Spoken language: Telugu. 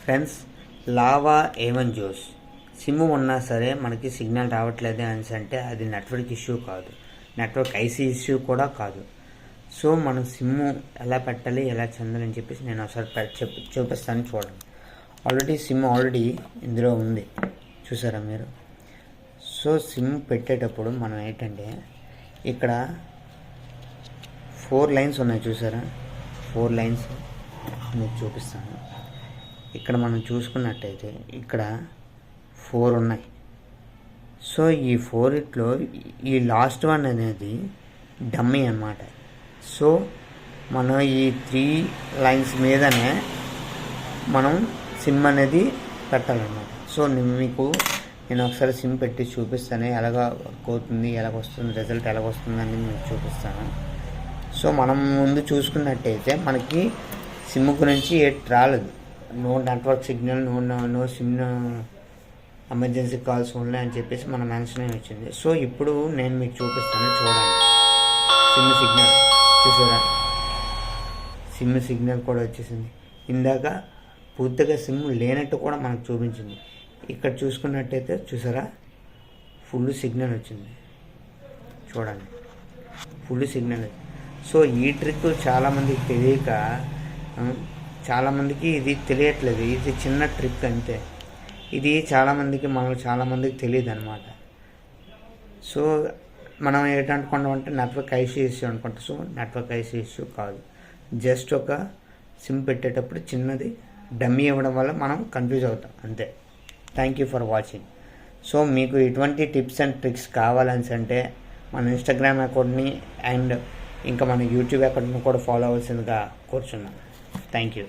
Friends, lava A1 juice SIM ఉన్నా సరే మనకి సిగ్నల్ రావట్లేదు అని అంటే అది నెట్వర్క్ ఇష్యూ కాదు, నెట్వర్క్ ఐసీ ఇష్యూ కూడా కాదు. సో మనం సిమ్ము ఎలా పెట్టాలి, ఎలా చెందాలని చెప్పేసి నేను ఒకసారి చూపిస్తాను చూడండి. సిమ్ ఆల్రెడీ ఇందులో ఉంది, చూసారా మీరు. సో సిమ్ పెట్టేటప్పుడు మనం ఏంటంటే ఇక్కడ 4 లైన్స్ ఉన్నాయి, చూసారా. 4 లైన్స్ మీకు చూపిస్తాను. ఇక్కడ మనం చూసుకున్నట్టయితే ఇక్కడ 4 ఉన్నాయి. సో ఈ 4లో ఈ లాస్ట్ వన్ అనేది డమ్మీ అన్నమాట. సో మనం ఈ 3 లైన్స్ మీదనే మనం సిమ్ అనేది పెట్టాలన్నమాట. సో నేను ఒకసారి సిమ్ పెట్టి చూపిస్తాను, ఎలాగ వర్క్ అవుతుంది, ఎలాగొస్తుంది, రిజల్ట్ ఎలాగొస్తుంది అని మీకు చూపిస్తాను. సో మనం ముందు చూసుకున్నట్టయితే మనకి సిమ్ గురించి రాలేదు, no network signal, no sim emergency calls only అని చెప్పేసి మన మెన్షన్ వచ్చింది. సో ఇప్పుడు నేను మీకు చూపిస్తాను చూడండి. సిమ్ సిగ్నల్ చూసారా, సిమ్ సిగ్నల్ కూడా వచ్చేసింది. ఇందాక పూర్తిగా సిమ్ లేనట్టు కూడా మనకు చూపించింది. ఇక్కడ చూసుకున్నట్టయితే చూసారా, ఫుల్ సిగ్నల్ వచ్చింది చూడండి, ఫుల్ సిగ్నల్. సో ఈ ట్రిక్ చాలామందికి తెలియక, చాలామందికి ఇది తెలియట్లేదు. ఇది చిన్న ట్రిక్ అంతే. ఇది చాలామందికి తెలియదు అనమాట. సో మనం ఏంటనుకున్నామంటే నెట్వర్క్ ఐసీ ఇష్యూ అనుకుంటాం. సో నెట్వర్క్ ఐసీ ఇష్యూ కాదు, జస్ట్ ఒక సిమ్ పెట్టేటప్పుడు చిన్నది డమ్మీ ఇవ్వడం వల్ల మనం కన్ఫ్యూజ్ అవుతాం అంతే. Thank you for watching. So మీకు ఇటువంటి టిప్స్ అండ్ ట్రిక్స్ కావాలని అంటే మన ఇన్స్టాగ్రామ్ అకౌంట్ని అండ్ ఇంకా మన యూట్యూబ్ అకౌంట్ని కూడా ఫాలో అవ్వాల్సిందిగా కోరుచున్నాను. Thank you.